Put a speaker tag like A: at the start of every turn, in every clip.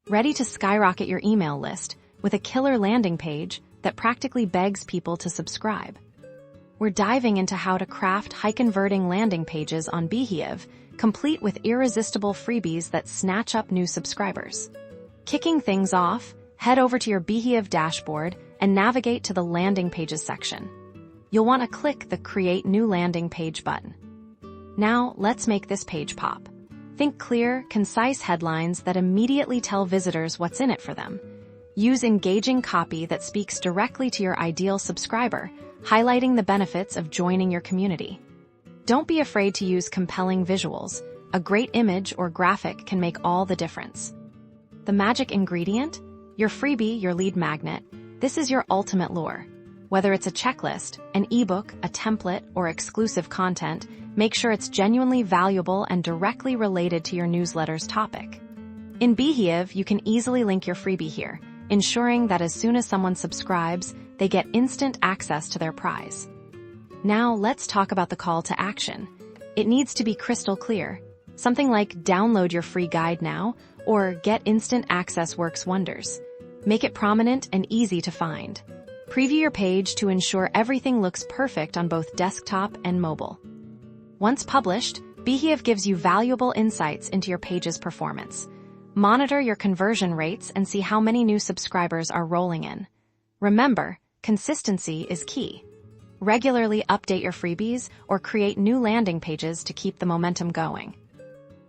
A: ready to skyrocket your email list with a killer landing page that practically begs people to subscribe. We're diving into how to craft high-converting landing pages on Beehiiv, complete with irresistible freebies that snatch up new subscribers. Kicking things off, head over to your Beehiiv dashboard and navigate to the Landing Pages section. You'll want to click the Create New Landing Page button. Now, let's make this page pop. Think clear, concise headlines that immediately tell visitors what's in it for them. Use engaging copy that speaks directly to your ideal subscriber, highlighting the benefits of joining your community. Don't be afraid to use compelling visuals. A great image or graphic can make all the difference. The magic ingredient? Your freebie, your lead magnet. This is your ultimate lure. Whether it's a checklist, an ebook, a template, or exclusive content, make sure it's genuinely valuable and directly related to your newsletter's topic. In Beehiiv, you can easily link your freebie here, ensuring that as soon as someone subscribes, they get instant access to their prize. Now, let's talk about the call to action. It needs to be crystal clear. Something like download your free guide now or get instant access works wonders. Make it prominent and easy to find. Preview your page to ensure everything looks perfect on both desktop and mobile. Once published, Beehiiv gives you valuable insights into your page's performance. Monitor your conversion rates and see how many new subscribers are rolling in. Remember, consistency is key. Regularly update your freebies or create new landing pages to keep the momentum going.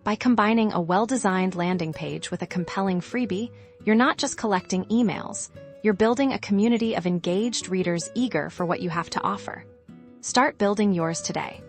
A: By combining a well-designed landing page with a compelling freebie, you're not just collecting emails, you're building a community of engaged readers eager for what you have to offer. Start building yours today.